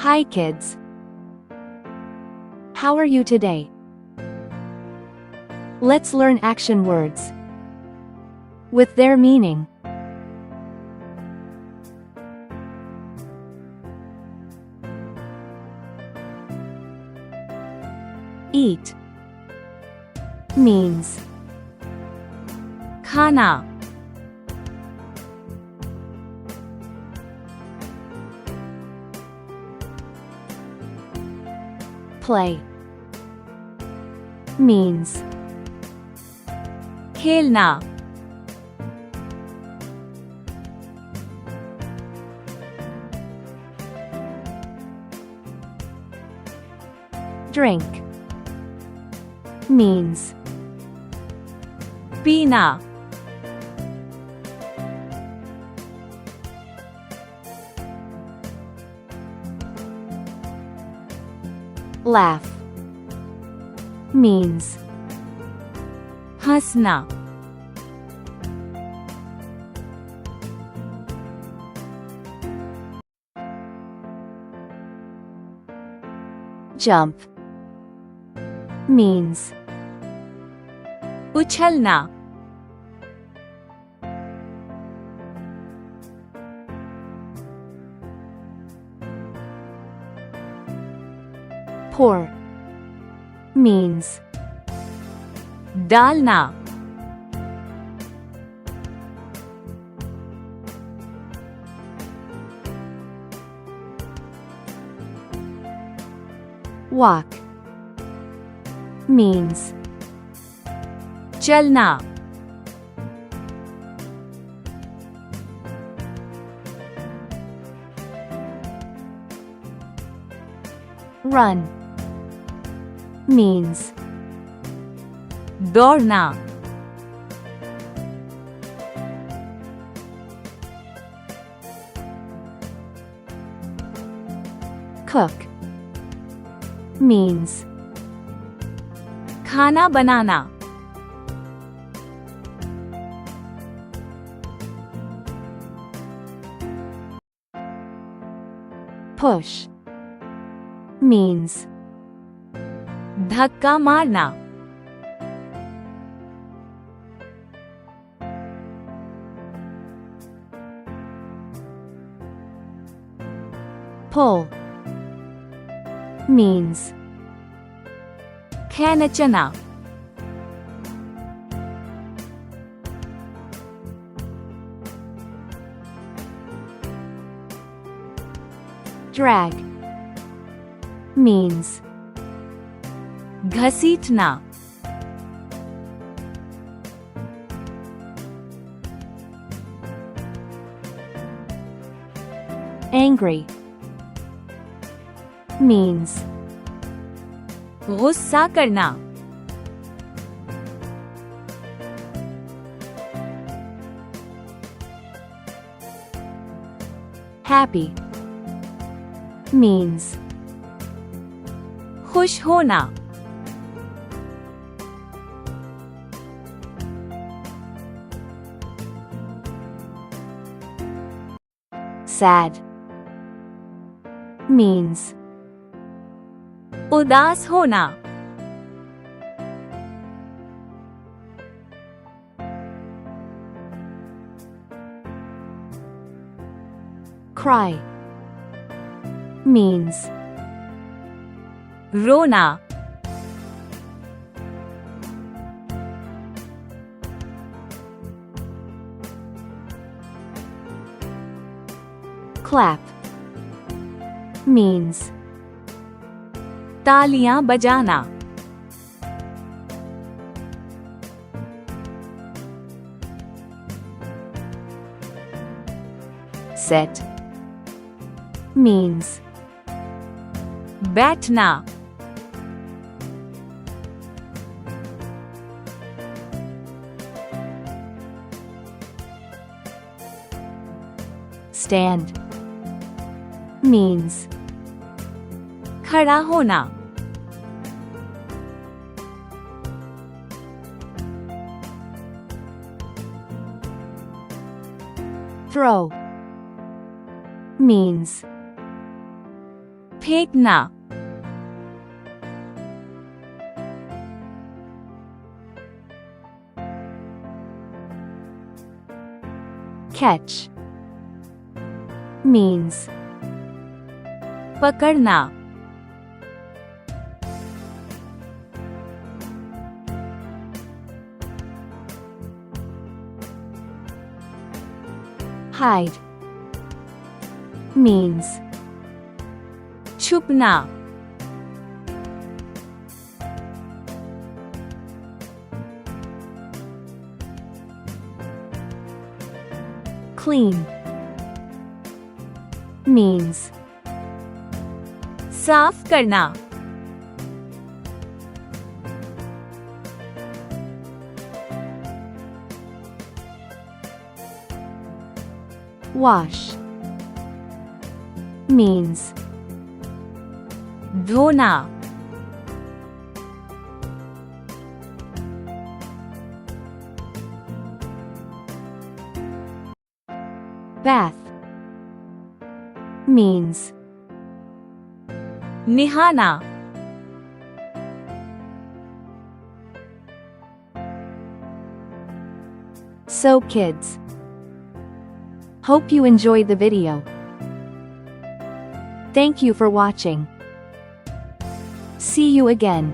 Hi kids. How are you today? Let's learn action words with their meaning. Eat means खाना. play means खेलना. drink means पीना. laugh means हंसना. jump means उछलना. pour means डालना. walk means चलना. run means दौड़ना. cook means खाना बनाना. push means धक्का मारना. pull means खींचना. drag means घसीटना. angry means गुस्सा करना. happy means खुश होना. sad means उदास होना. cry means रोना. clap means तालियां बजाना. sit means बैठना. stand means खड़ा होना. throw means फेंकना Catch means पकड़ना hide means छुपना clean means साफ करना wash means धोना bath means निहाना So kids, hope you enjoyed the video. Thank you for watching. See you again.